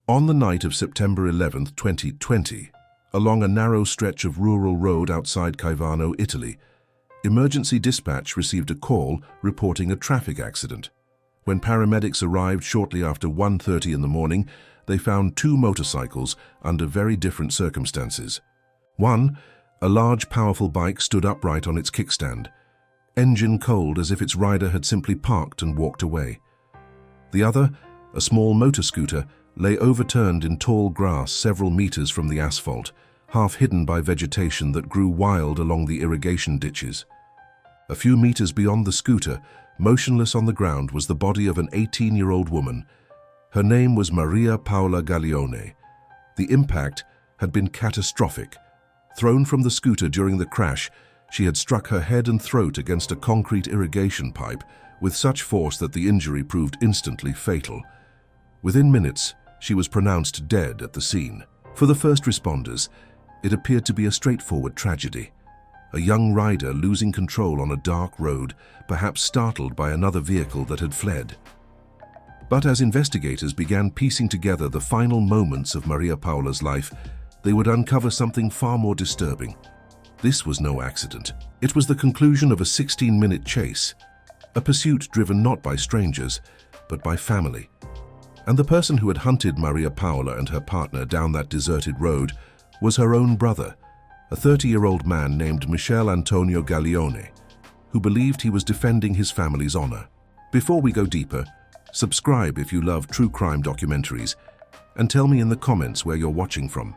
On the night of September 11, 2020, along a narrow stretch of rural road outside Caivano, Italy, emergency dispatch received a call reporting a traffic accident. When paramedics arrived shortly after 1:30 in the morning, they found two motorcycles under very different circumstances. One, a large, powerful bike stood upright on its kickstand, engine cold as if its rider had simply parked and walked away. The other, a small motor scooter, lay overturned in tall grass several meters from the asphalt, half hidden by vegetation that grew wild along the irrigation ditches. A few meters beyond the scooter, motionless on the ground, was the body of an 18-year-old woman. Her name was Maria Paola Gaglione. The impact had been catastrophic. Thrown from the scooter during the crash, she had struck her head and throat against a concrete irrigation pipe with such force that the injury proved instantly fatal. Within minutes, she was pronounced dead at the scene. For the first responders, it appeared to be a straightforward tragedy. A young rider losing control on a dark road, perhaps startled by another vehicle that had fled. But as investigators began piecing together the final moments of Maria Paola's life, they would uncover something far more disturbing. This was no accident. It was the conclusion of a 16-minute chase, a pursuit driven not by strangers, but by family. And the person who had hunted Maria Paola and her partner down that deserted road was her own brother, a 30-year-old man named Michele Antonio Gaglione, who believed he was defending his family's honor. Before we go deeper, subscribe if you love true crime documentaries, and tell me in the comments where you're watching from.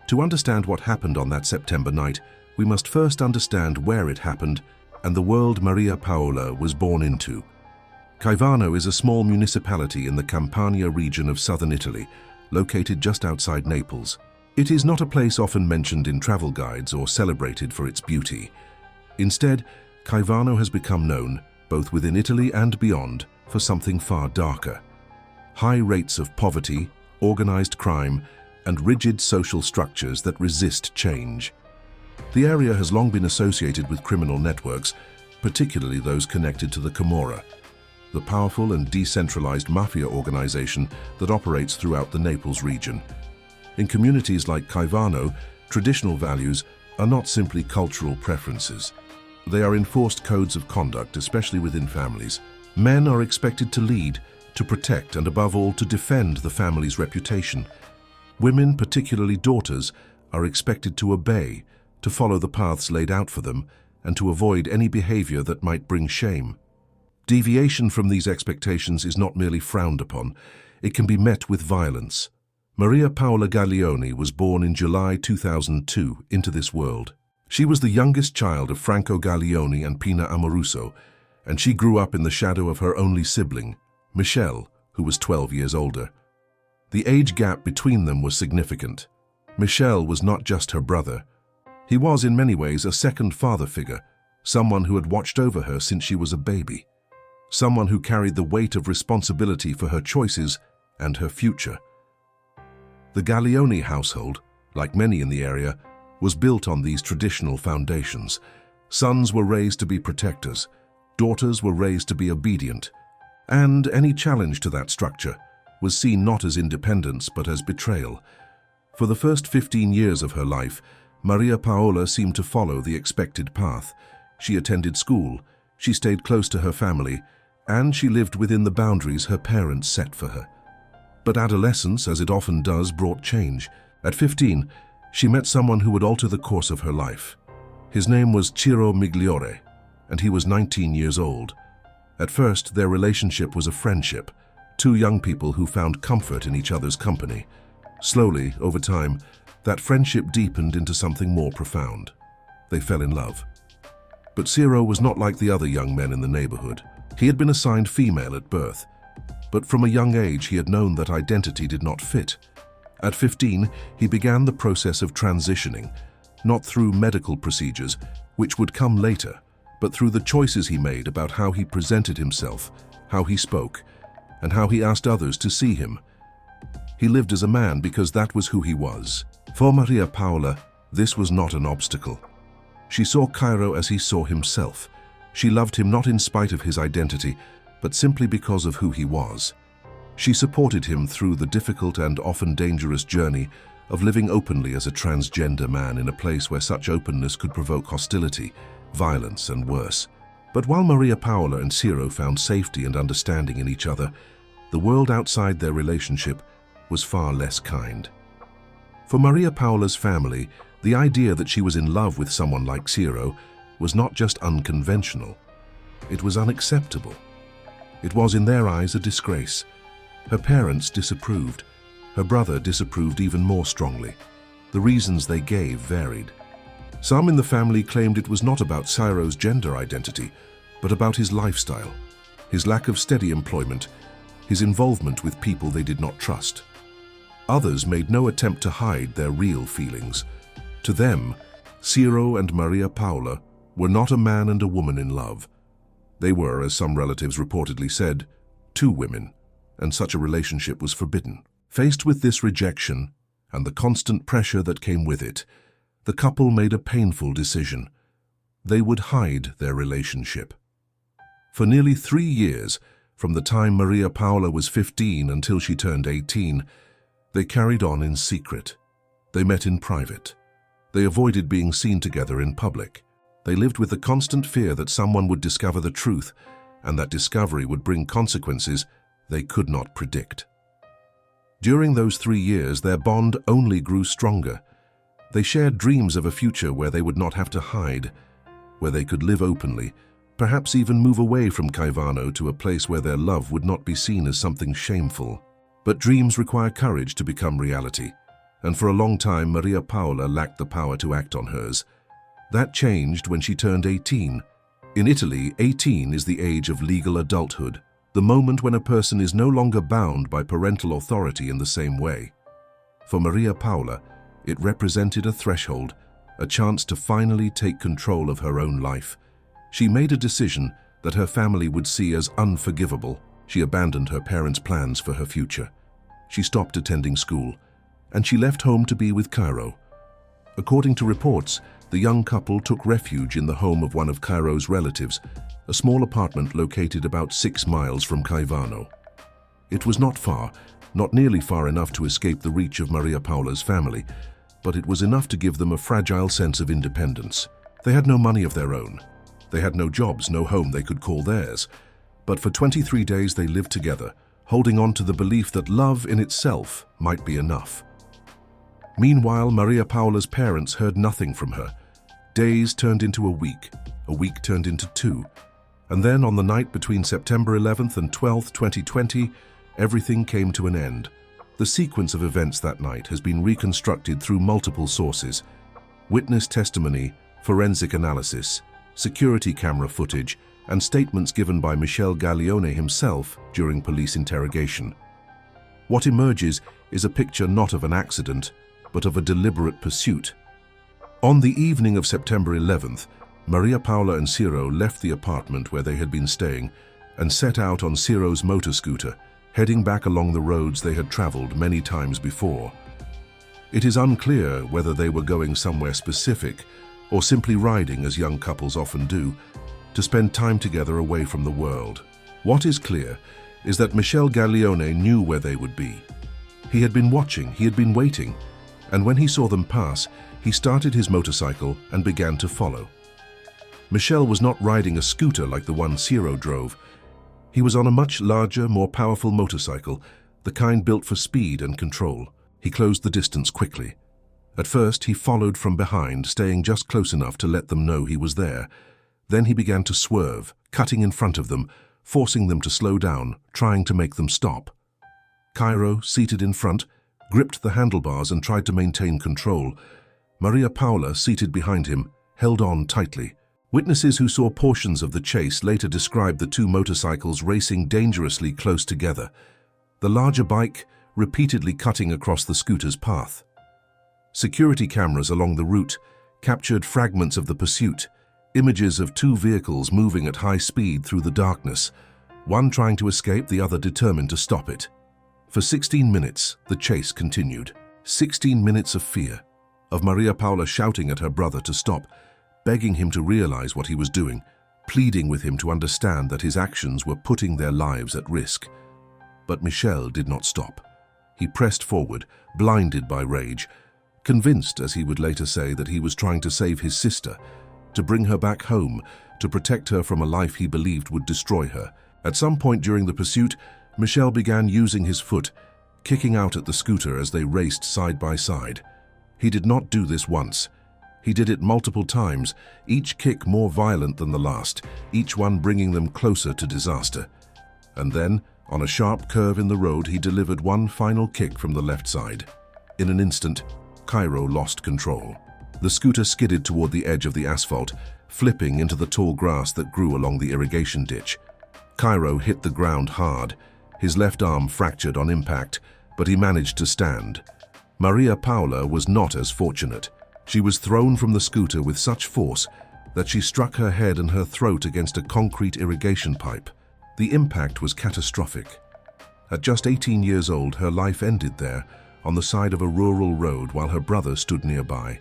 To understand what happened on that September night, we must first understand where it happened and the world Maria Paola was born into. Caivano is a small municipality in the Campania region of southern Italy, located just outside Naples. It is not a place often mentioned in travel guides or celebrated for its beauty. Instead, Caivano has become known, both within Italy and beyond, for something far darker. High rates of poverty, organized crime, and rigid social structures that resist change. The area has long been associated with criminal networks, particularly those connected to the Camorra, the powerful and decentralized mafia organization that operates throughout the Naples region. In communities like Caivano, traditional values are not simply cultural preferences. They are enforced codes of conduct, especially within families. Men are expected to lead, to protect, and above all, to defend the family's reputation. Women, particularly daughters, are expected to obey, to follow the paths laid out for them, and to avoid any behavior that might bring shame. Deviation from these expectations is not merely frowned upon, it can be met with violence. Maria Paola Gaglione was born in July 2002 into this world. She was the youngest child of Franco Gaglione and Pina Amoruso, and she grew up in the shadow of her only sibling, Michele, who was 12 years older. The age gap between them was significant. Michele was not just her brother. He was in many ways a second father figure, someone who had watched over her since she was a baby, someone who carried the weight of responsibility for her choices and her future. The Gaglione household, like many in the area, was built on these traditional foundations. Sons were raised to be protectors, daughters were raised to be obedient, and any challenge to that structure was seen not as independence but as betrayal. For the first 15 years of her life, Maria Paola seemed to follow the expected path. She attended school, she stayed close to her family, and she lived within the boundaries her parents set for her. But adolescence, as it often does, brought change. At 15, she met someone who would alter the course of her life. His name was Ciro Migliore, and he was 19 years old. At first, their relationship was a friendship, two young people who found comfort in each other's company. Slowly, over time, that friendship deepened into something more profound. They fell in love. But Ciro was not like the other young men in the neighborhood. He had been assigned female at birth, but from a young age he had known that identity did not fit. At 15, he began the process of transitioning, not through medical procedures, which would come later, but through the choices he made about how he presented himself, how he spoke, and how he asked others to see him. He lived as a man because that was who he was. For Maria Paola, this was not an obstacle. She saw Ciro as he saw himself. She loved him not in spite of his identity, but simply because of who he was. She supported him through the difficult and often dangerous journey of living openly as a transgender man in a place where such openness could provoke hostility, violence, and worse. But while Maria Paula and Ciro found safety and understanding in each other, the world outside their relationship was far less kind. For Maria Paula's family, the idea that she was in love with someone like Ciro was not just unconventional, it was unacceptable. It was in their eyes a disgrace. Her parents disapproved. Her brother disapproved even more strongly. The reasons they gave varied. Some in the family claimed it was not about Ciro's gender identity, but about his lifestyle, his lack of steady employment, his involvement with people they did not trust. Others made no attempt to hide their real feelings. To them, Ciro and Maria Paula were not a man and a woman in love. They were, as some relatives reportedly said, two women, and such a relationship was forbidden. Faced with this rejection and the constant pressure that came with it, the couple made a painful decision. They would hide their relationship. For nearly 3 years, from the time Maria Paula was 15 until she turned 18, they carried on in secret. They met in private. They avoided being seen together in public. They lived with the constant fear that someone would discover the truth, and that discovery would bring consequences they could not predict. During those 3 years, their bond only grew stronger. They shared dreams of a future where they would not have to hide, where they could live openly, perhaps even move away from Caivano to a place where their love would not be seen as something shameful. But dreams require courage to become reality, and for a long time Maria Paula lacked the power to act on hers. That changed when she turned 18. In Italy, 18 is the age of legal adulthood, the moment when a person is no longer bound by parental authority in the same way. For Maria Paula, it represented a threshold, a chance to finally take control of her own life. She made a decision that her family would see as unforgivable. She abandoned her parents' plans for her future. She stopped attending school, and she left home to be with Cairo. According to reports, the young couple took refuge in the home of one of Cairo's relatives, a small apartment located about 6 miles from Caivano. It was not far, not nearly far enough to escape the reach of Maria Paula's family, but it was enough to give them a fragile sense of independence. They had no money of their own. They had no jobs, no home they could call theirs. But for 23 days they lived together, holding on to the belief that love in itself might be enough. Meanwhile, Maria Paula's parents heard nothing from her. Days turned into a week turned into 2. And then on the night between September 11th and 12th, 2020, everything came to an end. The sequence of events that night has been reconstructed through multiple sources: witness testimony, forensic analysis, security camera footage, and statements given by Michel Gaglione himself during police interrogation. What emerges is a picture not of an accident, but of a deliberate pursuit. On the evening of September 11th, Maria Paula and Ciro left the apartment where they had been staying and set out on Ciro's motor scooter, heading back along the roads they had traveled many times before. It is unclear whether they were going somewhere specific or simply riding, as young couples often do, to spend time together away from the world. What is clear is that Michel Gaglione knew where they would be. He had been watching, he had been waiting, and when he saw them pass, he started his motorcycle and began to follow. Michel was not riding a scooter like the one Ciro drove. He was on a much larger, more powerful motorcycle, the kind built for speed and control. He closed the distance quickly. At first, he followed from behind, staying just close enough to let them know he was there. Then he began to swerve, cutting in front of them, forcing them to slow down, trying to make them stop. Cairo, seated in front, gripped the handlebars and tried to maintain control. Maria Paula, seated behind him, held on tightly. Witnesses who saw portions of the chase later described the two motorcycles racing dangerously close together, the larger bike repeatedly cutting across the scooter's path. Security cameras along the route captured fragments of the pursuit, images of two vehicles moving at high speed through the darkness, one trying to escape, the other determined to stop it. For 16 minutes, the chase continued. 16 minutes of fear, of Maria Paula shouting at her brother to stop, begging him to realize what he was doing, pleading with him to understand that his actions were putting their lives at risk. But Michel did not stop. He pressed forward, blinded by rage, convinced, as he would later say, that he was trying to save his sister, to bring her back home, to protect her from a life he believed would destroy her. At some point during the pursuit, Michel began using his foot, kicking out at the scooter as they raced side by side. He did not do this once. He did it multiple times, each kick more violent than the last, each one bringing them closer to disaster. And then, on a sharp curve in the road, he delivered one final kick from the left side. In an instant, Cairo lost control. The scooter skidded toward the edge of the asphalt, flipping into the tall grass that grew along the irrigation ditch. Cairo hit the ground hard. His left arm fractured on impact, but he managed to stand. Maria Paula was not as fortunate. She was thrown from the scooter with such force that she struck her head and her throat against a concrete irrigation pipe. The impact was catastrophic. At just 18 years old, her life ended there, on the side of a rural road, while her brother stood nearby.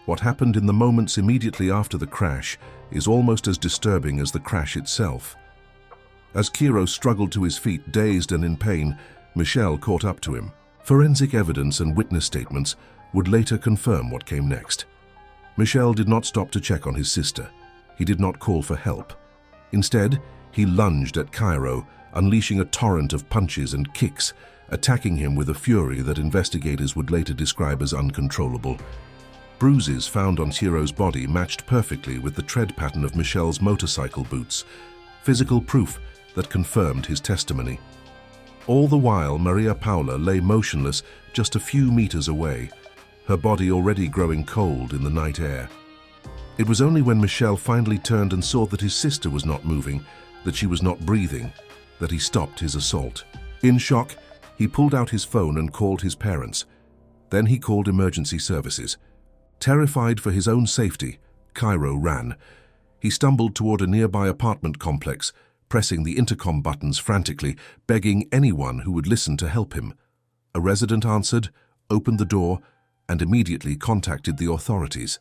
What happened in the moments immediately after the crash is almost as disturbing as the crash itself. As Cairo struggled to his feet, dazed and in pain, Michel caught up to him. Forensic evidence and witness statements would later confirm what came next. Michel did not stop to check on his sister. He did not call for help. Instead, he lunged at Cairo, unleashing a torrent of punches and kicks, attacking him with a fury that investigators would later describe as uncontrollable. Bruises found on Cairo's body matched perfectly with the tread pattern of Michel's motorcycle boots, physical proof that confirmed his testimony. All the while, Maria Paula lay motionless just a few meters away, her body already growing cold in the night air. It was only when Michel finally turned and saw that his sister was not moving, that she was not breathing, that he stopped his assault. In shock, he pulled out his phone and called his parents. Then he called emergency services. Terrified for his own safety, Cairo ran. He stumbled toward a nearby apartment complex, pressing the intercom buttons frantically, begging anyone who would listen to help him. A resident answered, opened the door, and immediately contacted the authorities.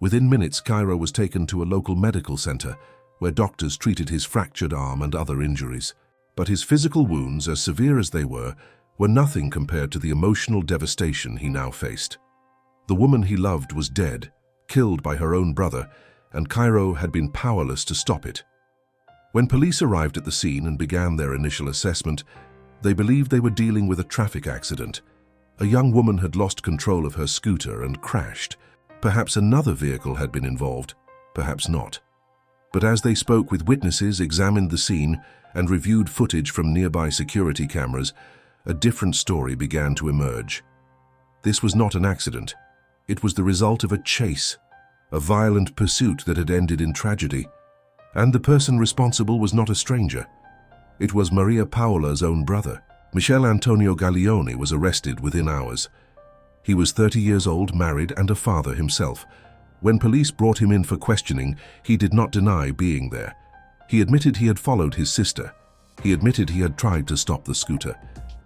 Within minutes, Cairo was taken to a local medical center, where doctors treated his fractured arm and other injuries. But his physical wounds, as severe as they were nothing compared to the emotional devastation he now faced. The woman he loved was dead, killed by her own brother, and Cairo had been powerless to stop it. When police arrived at the scene and began their initial assessment, they believed they were dealing with a traffic accident. A young woman had lost control of her scooter and crashed. Perhaps another vehicle had been involved, perhaps not. But as they spoke with witnesses, examined the scene, and reviewed footage from nearby security cameras, a different story began to emerge. This was not an accident. It was the result of a chase, a violent pursuit that had ended in tragedy. And the person responsible was not a stranger. It was Maria Paola's own brother. Michel Antonio Gaglione was arrested within hours. He was 30 years old, married, and a father himself. When police brought him in for questioning, he did not deny being there. He admitted he had followed his sister. He admitted he had tried to stop the scooter.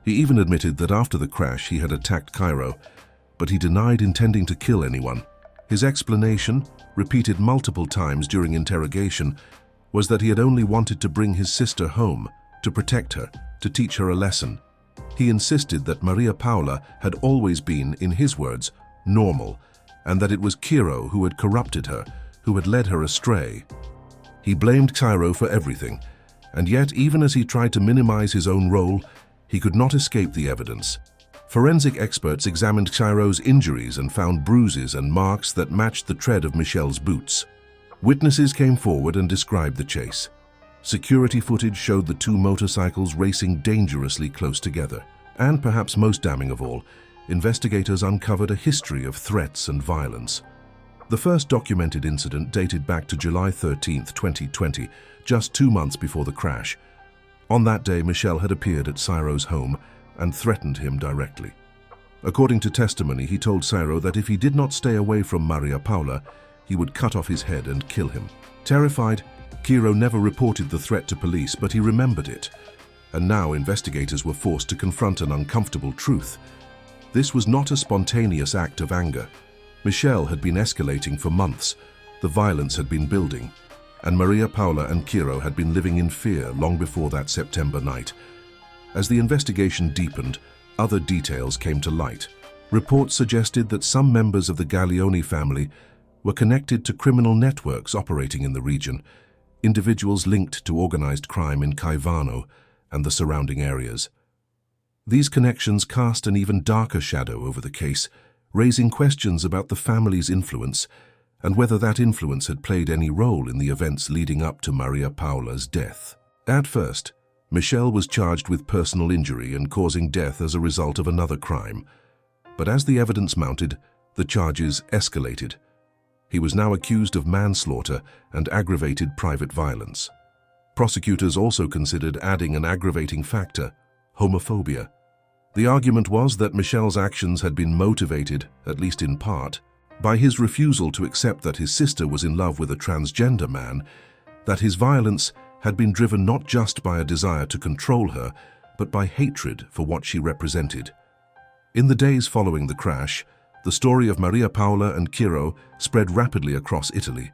He even admitted that after the crash he had attacked Cairo, but he denied intending to kill anyone. His explanation, repeated multiple times during interrogation, was that he had only wanted to bring his sister home, to protect her, to teach her a lesson. He insisted that Maria Paula had always been, in his words, normal, and that it was Cairo who had corrupted her, who had led her astray. He blamed Cairo for everything, and yet, even as he tried to minimize his own role, he could not escape the evidence. Forensic experts examined Cairo's injuries and found bruises and marks that matched the tread of Michel's boots. Witnesses came forward and described the chase. Security footage showed the two motorcycles racing dangerously close together. And perhaps most damning of all, investigators uncovered a history of threats and violence. The first documented incident dated back to July 13, 2020, just 2 months before the crash. On that day, Michel had appeared at Cairo's home and threatened him directly. According to testimony, he told Cairo that if he did not stay away from Maria Paula, he would cut off his head and kill him. Terrified, Cairo never reported the threat to police, but he remembered it. And now investigators were forced to confront an uncomfortable truth. This was not a spontaneous act of anger. Michel had been escalating for months. The violence had been building. And Maria Paula and Cairo had been living in fear long before that September night. As the investigation deepened, other details came to light. Reports suggested that some members of the Gaglione family were connected to criminal networks operating in the region, individuals linked to organized crime in Caivano and the surrounding areas. These connections cast an even darker shadow over the case, raising questions about the family's influence and whether that influence had played any role in the events leading up to Maria Paola's death. At first, Michel was charged with personal injury and causing death as a result of another crime. But as the evidence mounted, the charges escalated. He was now accused of manslaughter and aggravated private violence. Prosecutors also considered adding an aggravating factor, homophobia. The argument was that Michel's actions had been motivated, at least in part, by his refusal to accept that his sister was in love with a transgender man, that his violence had been driven not just by a desire to control her, but by hatred for what she represented. In the days following the crash, the story of Maria Paola and Ciro spread rapidly across Italy.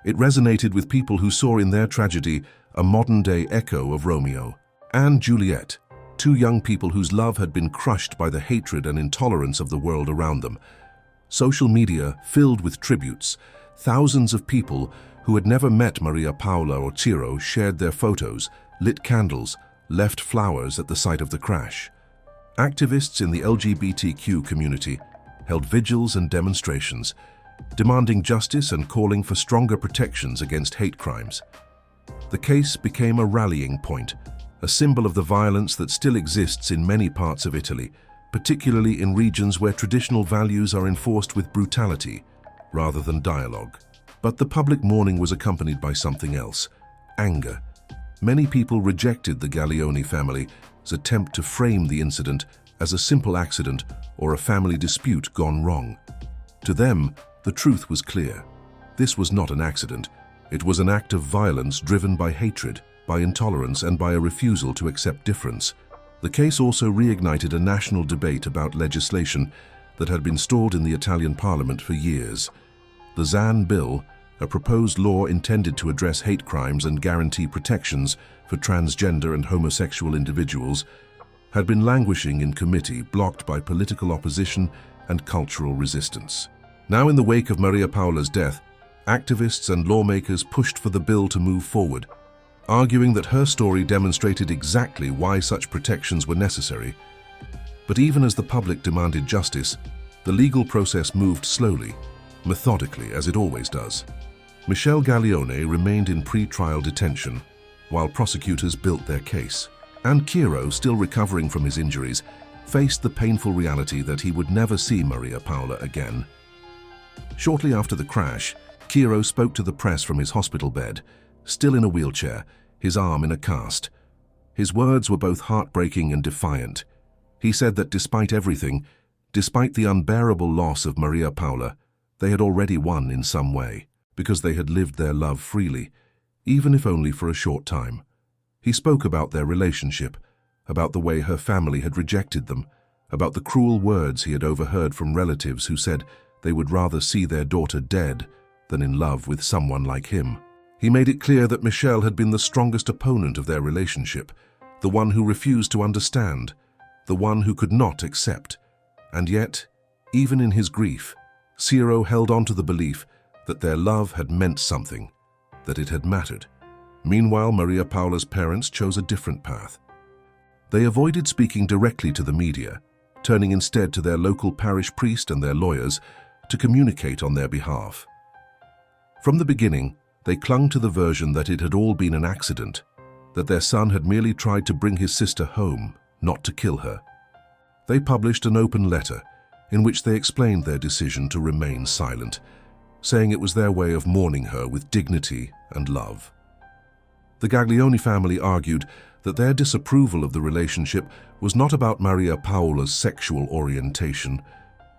It resonated with people who saw in their tragedy a modern-day echo of Romeo and Juliet, two young people whose love had been crushed by the hatred and intolerance of the world around them. Social media filled with tributes. Thousands of people who had never met Maria Paola or Ciro shared their photos, lit candles, left flowers at the site of the crash. Activists in the LGBTQ community held vigils and demonstrations, demanding justice and calling for stronger protections against hate crimes. The case became a rallying point, a symbol of the violence that still exists in many parts of Italy, particularly in regions where traditional values are enforced with brutality rather than dialogue. But the public mourning was accompanied by something else: anger. Many people rejected the Gaglione family's attempt to frame the incident as a simple accident or a family dispute gone wrong. To them, the truth was clear. This was not an accident. It was an act of violence driven by hatred, by intolerance, and by a refusal to accept difference. The case also reignited a national debate about legislation that had been stalled in the Italian parliament for years. The Zan Bill, a proposed law intended to address hate crimes and guarantee protections for transgender and homosexual individuals, had been languishing in committee, blocked by political opposition and cultural resistance. Now, in the wake of Maria Paola's death, activists and lawmakers pushed for the bill to move forward, arguing that her story demonstrated exactly why such protections were necessary. But even as the public demanded justice, the legal process moved slowly, methodically, as it always does. Michel Gaglione remained in pre-trial detention while prosecutors built their case. And Ciro, still recovering from his injuries, faced the painful reality that he would never see Maria Paola again. Shortly after the crash, Ciro spoke to the press from his hospital bed, still in a wheelchair, his arm in a cast. His words were both heartbreaking and defiant. He said that despite everything, despite the unbearable loss of Maria Paola, they had already won in some way, because they had lived their love freely, even if only for a short time. He spoke about their relationship, about the way her family had rejected them, about the cruel words he had overheard from relatives who said they would rather see their daughter dead than in love with someone like him. He made it clear that Michel had been the strongest opponent of their relationship, the one who refused to understand, the one who could not accept. And yet, even in his grief, Ciro held on to the belief that their love had meant something, that it had mattered. Meanwhile, Maria Paola's parents chose a different path. They avoided speaking directly to the media, turning instead to their local parish priest and their lawyers to communicate on their behalf. From the beginning, they clung to the version that it had all been an accident, that their son had merely tried to bring his sister home, not to kill her. They published an open letter in which they explained their decision to remain silent, saying it was their way of mourning her with dignity and love. The Gaglione family argued that their disapproval of the relationship was not about Maria Paola's sexual orientation.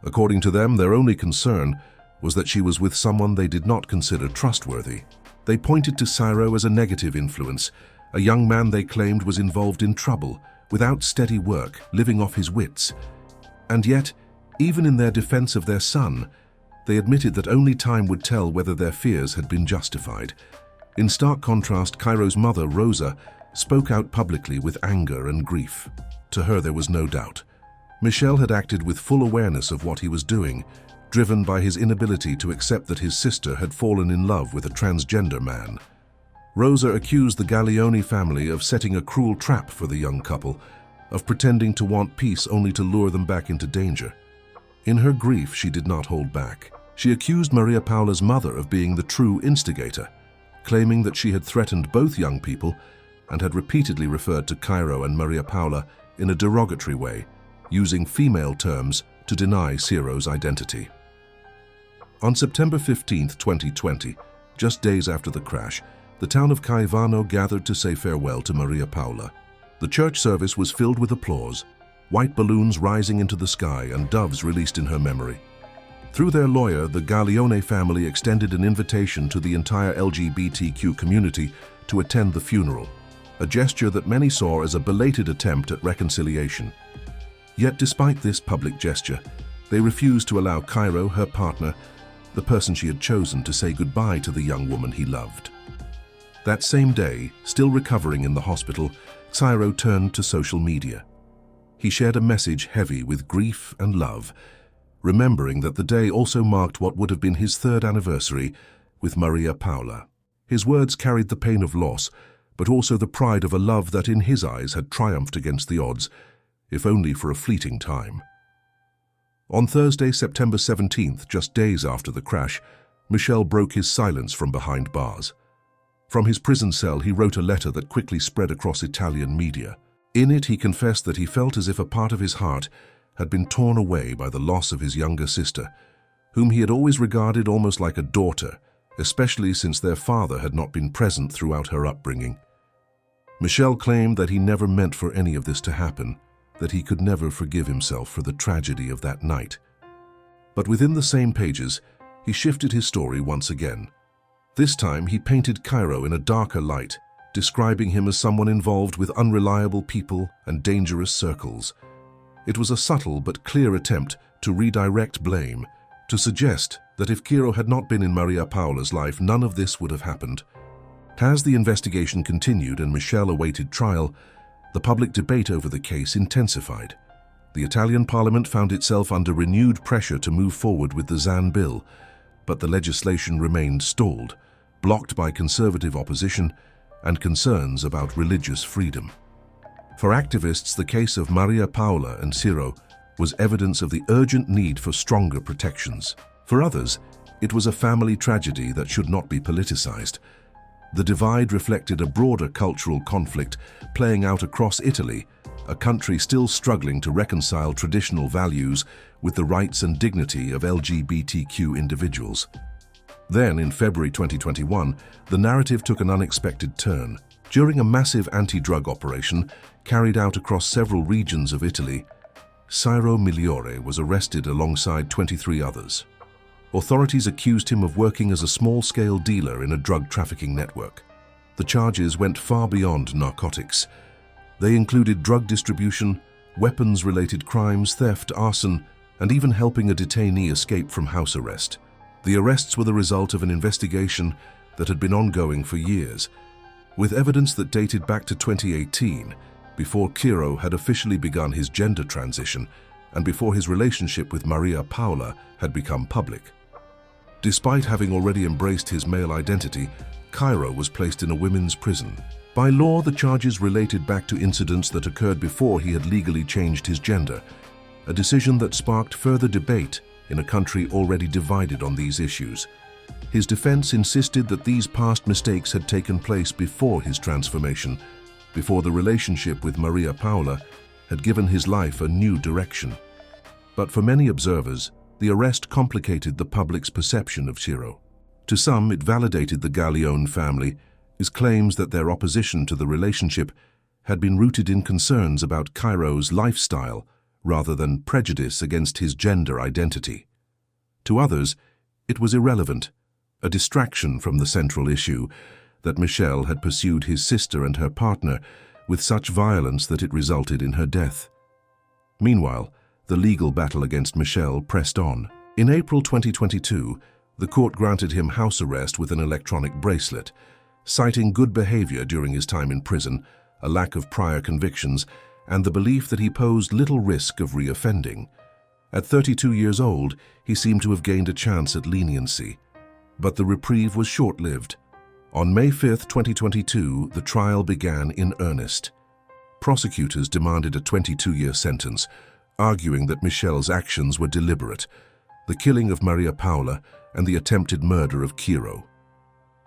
According to them, their only concern was that she was with someone they did not consider trustworthy. They pointed to Ciro as a negative influence, a young man they claimed was involved in trouble, without steady work, living off his wits. And yet, even in their defense of their son, they admitted that only time would tell whether their fears had been justified. In stark contrast, Ciro's mother, Rosa, spoke out publicly with anger and grief. To her there was no doubt. Michel had acted with full awareness of what he was doing, driven by his inability to accept that his sister had fallen in love with a transgender man. Rosa accused the Gaglione family of setting a cruel trap for the young couple, of pretending to want peace only to lure them back into danger. In her grief, she did not hold back. She accused Maria Paola's mother of being the true instigator, claiming that she had threatened both young people and had repeatedly referred to Cairo and Maria Paola in a derogatory way, using female terms to deny Ciro's identity. On September 15, 2020, just days after the crash, the town of Caivano gathered to say farewell to Maria Paola. The church service was filled with applause, white balloons rising into the sky and doves released in her memory. Through their lawyer, the Gaglione family extended an invitation to the entire LGBTQ community to attend the funeral, a gesture that many saw as a belated attempt at reconciliation. Yet despite this public gesture, they refused to allow Cairo, her partner, the person she had chosen, to say goodbye to the young woman he loved. That same day, still recovering in the hospital, Cairo turned to social media. He shared a message heavy with grief and love, remembering that the day also marked what would have been his 3rd anniversary with Maria Paola. His words carried the pain of loss, but also the pride of a love that in his eyes had triumphed against the odds, if only for a fleeting time. On Thursday, September 17th, just days after the crash, Michel broke his silence from behind bars. From his prison cell, he wrote a letter that quickly spread across Italian media. In it, he confessed that he felt as if a part of his heart had been torn away by the loss of his younger sister, whom he had always regarded almost like a daughter, especially since their father had not been present throughout her upbringing. Michel claimed that he never meant for any of this to happen, that he could never forgive himself for the tragedy of that night. But within the same pages, he shifted his story once again. This time, he painted Cairo in a darker light, describing him as someone involved with unreliable people and dangerous circles. It was a subtle but clear attempt to redirect blame, to suggest that if Cairo had not been in Maria Paola's life, none of this would have happened. As the investigation continued and Michel awaited trial, the public debate over the case intensified. The Italian parliament found itself under renewed pressure to move forward with the Zan bill, but the legislation remained stalled, blocked by conservative opposition and concerns about religious freedom. For activists, the case of Maria Paola and Ciro was evidence of the urgent need for stronger protections. For others, it was a family tragedy that should not be politicized. The divide reflected a broader cultural conflict playing out across Italy, a country still struggling to reconcile traditional values with the rights and dignity of LGBTQ individuals. Then, in February 2021, the narrative took an unexpected turn. During a massive anti-drug operation carried out across several regions of Italy, Ciro Migliore was arrested alongside 23 others. Authorities accused him of working as a small-scale dealer in a drug trafficking network. The charges went far beyond narcotics. They included drug distribution, weapons-related crimes, theft, arson, and even helping a detainee escape from house arrest. The arrests were the result of an investigation that had been ongoing for years, with evidence that dated back to 2018, before Ciro had officially begun his gender transition and before his relationship with Maria Paola had become public. Despite having already embraced his male identity, Cairo was placed in a women's prison. By law, the charges related back to incidents that occurred before he had legally changed his gender, a decision that sparked further debate in a country already divided on these issues. His defense insisted that these past mistakes had taken place before his transformation, before the relationship with Maria Paola had given his life a new direction. But for many observers, the arrest complicated the public's perception of Ciro. To some, it validated the Gaglione family, whose claims that their opposition to the relationship had been rooted in concerns about Cairo's lifestyle rather than prejudice against his gender identity. To others, it was irrelevant, a distraction from the central issue, that Michel had pursued his sister and her partner with such violence that it resulted in her death. Meanwhile, the legal battle against Michel pressed on. In April 2022, the court granted him house arrest with an electronic bracelet, citing good behavior during his time in prison, a lack of prior convictions, and the belief that he posed little risk of reoffending. At 32 years old, he seemed to have gained a chance at leniency. But the reprieve was short-lived. On May 5, 2022, the trial began in earnest. Prosecutors demanded a 22-year sentence, arguing that Michel's actions were deliberate, the killing of Maria Paula and the attempted murder of Ciro.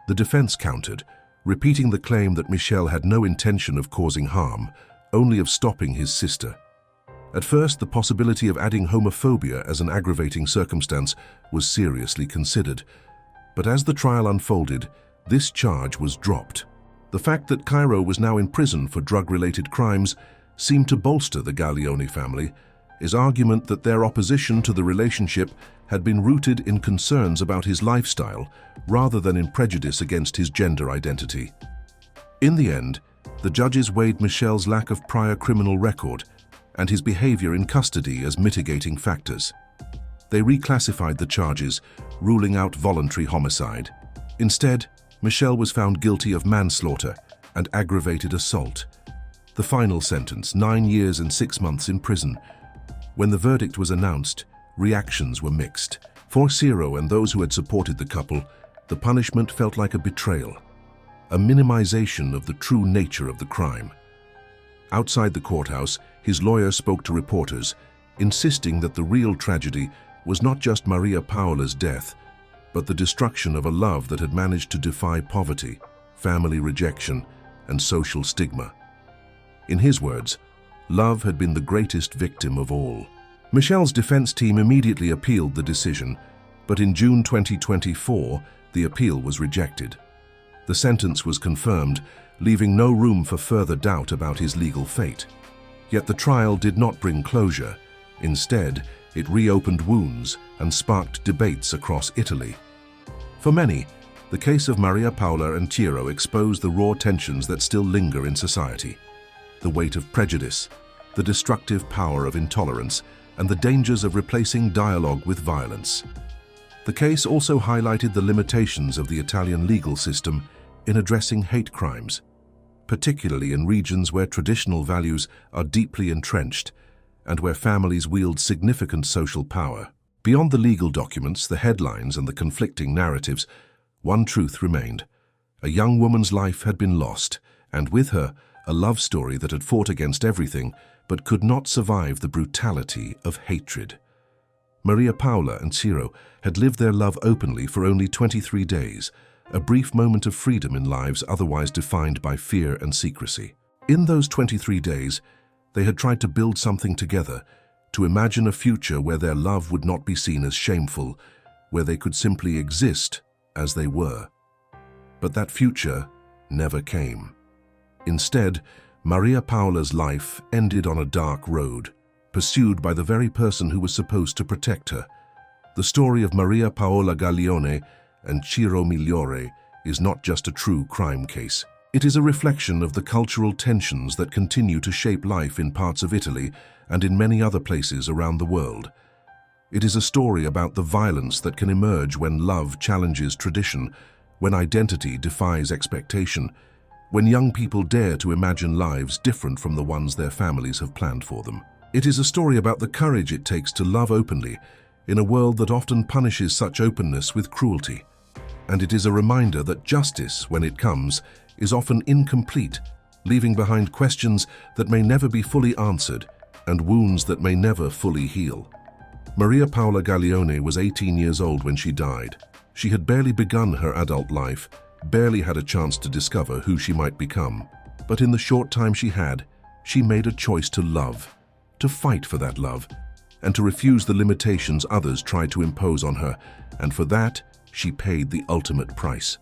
The defense countered, repeating the claim that Michel had no intention of causing harm, only of stopping his sister. At first, the possibility of adding homophobia as an aggravating circumstance was seriously considered. But as the trial unfolded, this charge was dropped. The fact that Ciro was now in prison for drug-related crimes seemed to bolster the Gaglione family, his argument that their opposition to the relationship had been rooted in concerns about his lifestyle rather than in prejudice against his gender identity. In the end, the judges weighed Michel's lack of prior criminal record and his behavior in custody as mitigating factors. They reclassified the charges, ruling out voluntary homicide. Instead, Michel was found guilty of manslaughter and aggravated assault. The final sentence, 9 years and 6 months in prison. When the verdict was announced, reactions were mixed. For Ciro and those who had supported the couple, the punishment felt like a betrayal, a minimization of the true nature of the crime. Outside the courthouse, his lawyer spoke to reporters, insisting that the real tragedy was not just Maria Paola's death, but the destruction of a love that had managed to defy poverty, family rejection, and social stigma. In his words, love had been the greatest victim of all. Michel's defense team immediately appealed the decision, but in June 2024, the appeal was rejected. The sentence was confirmed, leaving no room for further doubt about his legal fate. Yet the trial did not bring closure. Instead, it reopened wounds and sparked debates across Italy. For many, the case of Maria Paula and Ciro exposed the raw tensions that still linger in society. The weight of prejudice, the destructive power of intolerance, and the dangers of replacing dialogue with violence. The case also highlighted the limitations of the Italian legal system in addressing hate crimes, particularly in regions where traditional values are deeply entrenched and where families wield significant social power. Beyond the legal documents, the headlines, and the conflicting narratives, one truth remained. A young woman's life had been lost, and with her, a love story that had fought against everything but could not survive the brutality of hatred. Maria Paula and Ciro had lived their love openly for only 23 days, a brief moment of freedom in lives otherwise defined by fear and secrecy. In those 23 days, they had tried to build something together, to imagine a future where their love would not be seen as shameful, where they could simply exist as they were. But that future never came. Instead, Maria Paola's life ended on a dark road, pursued by the very person who was supposed to protect her. The story of Maria Paola Gaglione and Ciro Migliore is not just a true crime case. It is a reflection of the cultural tensions that continue to shape life in parts of Italy and in many other places around the world. It is a story about the violence that can emerge when love challenges tradition, when identity defies expectation, when young people dare to imagine lives different from the ones their families have planned for them. It is a story about the courage it takes to love openly in a world that often punishes such openness with cruelty. And it is a reminder that justice, when it comes, is often incomplete, leaving behind questions that may never be fully answered and wounds that may never fully heal. Maria Paola Gaglione was 18 years old when she died. She had barely begun her adult life, barely had a chance to discover who she might become. But in the short time she had, she made a choice to love, to fight for that love, and to refuse the limitations others tried to impose on her, and for that, she paid the ultimate price.